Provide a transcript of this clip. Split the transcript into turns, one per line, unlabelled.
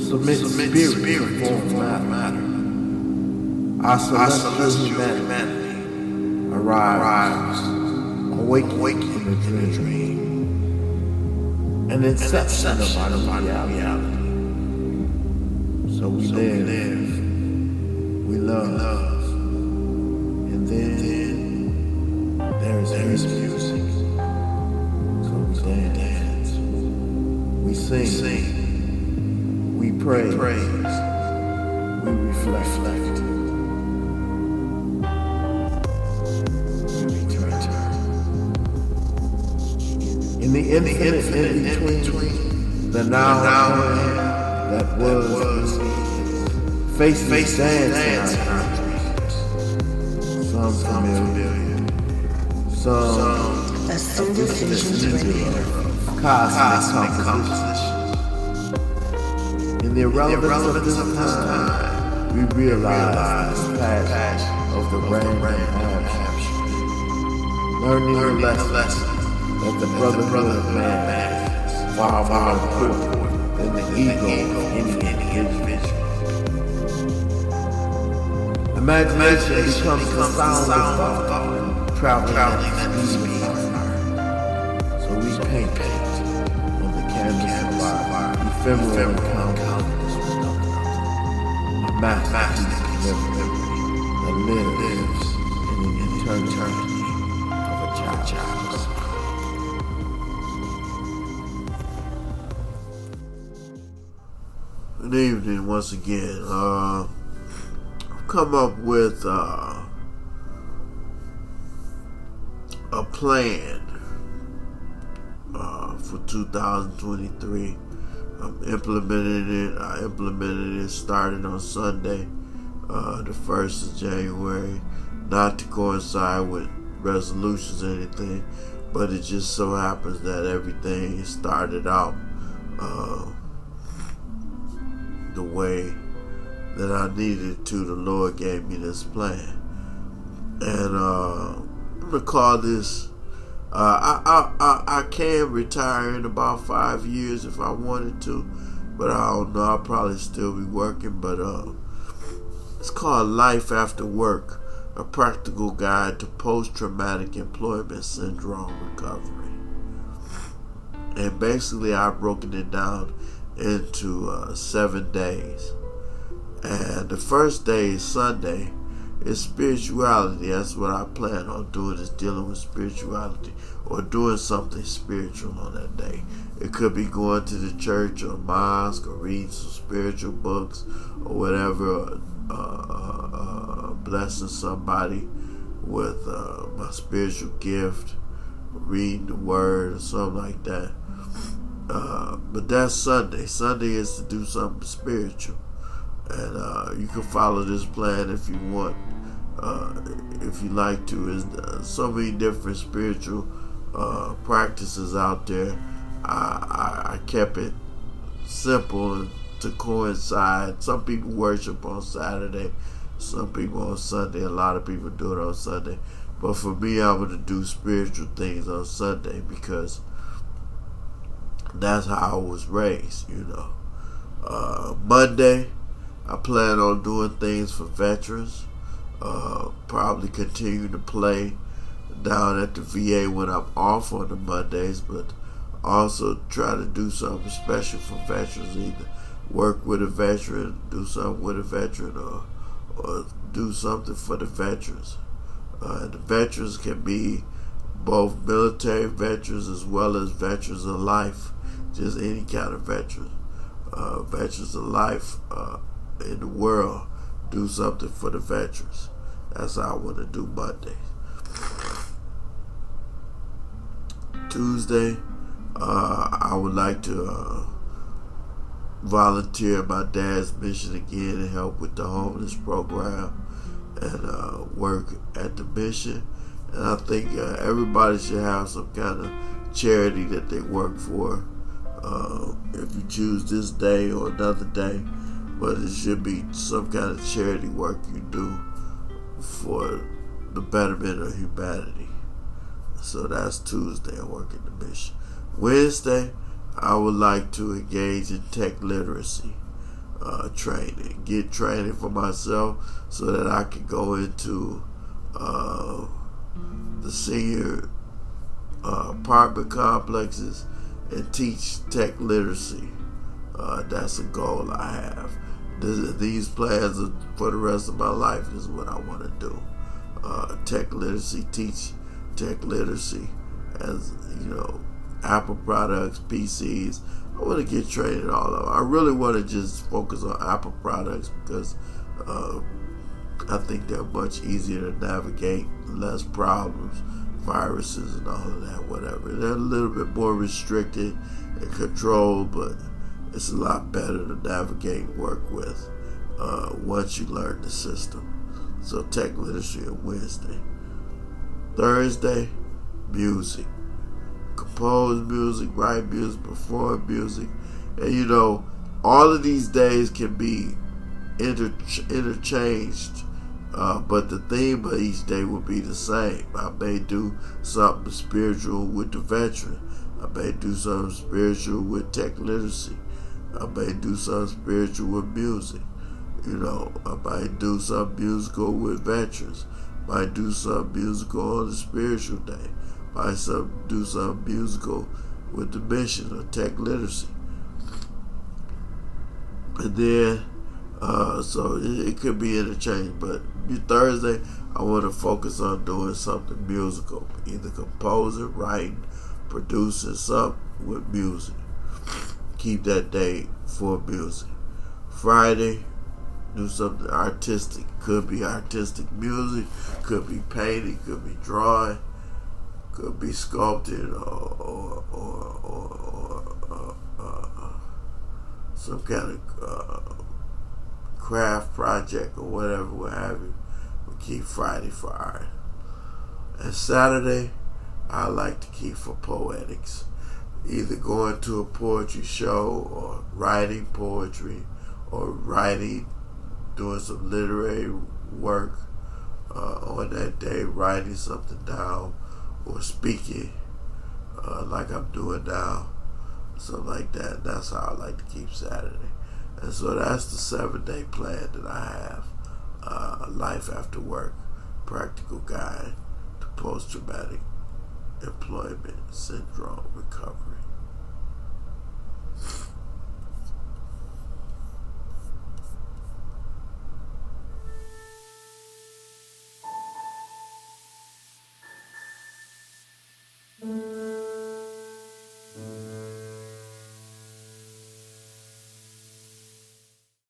Submit spirit to form matter. Our celestial humanity arrives, awake in a dream, an inception of our reality. So we live, we love, and then there is music. So we dance, we sing, we praise, we reflect. In the infinite in between, the now that was, faces dance in our dreams. Some familiar, some
a single vision radio.
Cosmic composition. In the irrelevance of this time, we realize the passion of the random abstraction, learning the lesson that the brotherhood of man is far more important than the ego of any individual. Imagination becomes the sound of thought, traveling at the speed of art. So we paint on the canvas of our ephemeral encounters, a masterpiece that lives in the eternity of a child. Good evening once again. I've come up with a plan for 2023. I'm implementing it. I implemented it starting on Sunday, the 1st of January, not to coincide with resolutions or anything, but it just so happens that everything started out the way that I needed to. The Lord gave me this plan, and I'm gonna call this. I can retire in about 5 years if I wanted to, but I don't know. I'll probably still be working. But it's called Life After Work: A Practical Guide to Post-Traumatic Employment Syndrome Recovery. And basically, I've broken it down into 7 days. And the first day is Sunday. It's spirituality. That's what I plan on doing, is dealing with spirituality or doing something spiritual on that day. It could be going to the church or mosque or reading some spiritual books or whatever, blessing somebody with my spiritual gift, reading the word or something like that. But that's Sunday. Sunday is to do something spiritual. And you can follow this plan if you want, if you like to. There's so many different spiritual practices out there. I kept it simple to coincide. Some people worship on Saturday, some people on Sunday. A lot of people do it on Sunday. But for me, I'm going to do spiritual things on Sunday because that's how I was raised, Monday, I plan on doing things for veterans. Probably continue to play down at the VA when I'm off on the Mondays, but also try to do something special for veterans. Either work with a veteran, do something with a veteran, or do something for the veterans. The veterans can be both military veterans as well as veterans of life, just any kind of veteran. Veterans of life in the world, do something for the veterans. That's how I want to do Monday. Tuesday, I would like to volunteer at my dad's mission again and help with the homeless program and work at the mission. And I think everybody should have some kind of charity that they work for. If you choose this day or another day, but it should be some kind of charity work you do for the betterment of humanity. So that's Tuesday, I work at the mission. Wednesday, I would like to engage in tech literacy. training, get training for myself so that I can go into the senior apartment complexes and teach tech literacy. That's a goal I have. These plans are for the rest of my life. This is what I want to do. Tech literacy, teach tech literacy, as you know, Apple products, PCs. I want to get trained in all of them. I really want to just focus on Apple products because I think they're much easier to navigate, less problems, viruses and all of that, whatever. They're a little bit more restricted and controlled, but it's a lot better to navigate and work with once you learn the system. So tech literacy on Wednesday. Thursday, music. Compose music, write music, perform music. And you know, all of these days can be interchanged, but the theme of each day will be the same. I may do something spiritual with the veteran. I may do something spiritual with tech literacy. I may do something spiritual with music. You know, I might do something musical with veterans. Might do something musical on the spiritual day. Might do something musical with the mission or tech literacy. And then, so it could be interchanged. But Thursday, I want to focus on doing something musical. Either composing, writing, producing something with music. Keep that day for music. Friday, do something artistic. Could be artistic music, could be painting, could be drawing, could be sculpting, or some kind of craft project or whatever, what have you. We keep Friday for art. And Saturday, I like to keep for poetics. Either going to a poetry show or writing poetry or writing, doing some literary work on that day, writing something down or speaking like I'm doing now, something like that. That's how I like to keep Saturday. And so that's the 7-day plan that I have. Life After Work, Practical Guide to Post-Traumatic Employment Syndrome Recovery.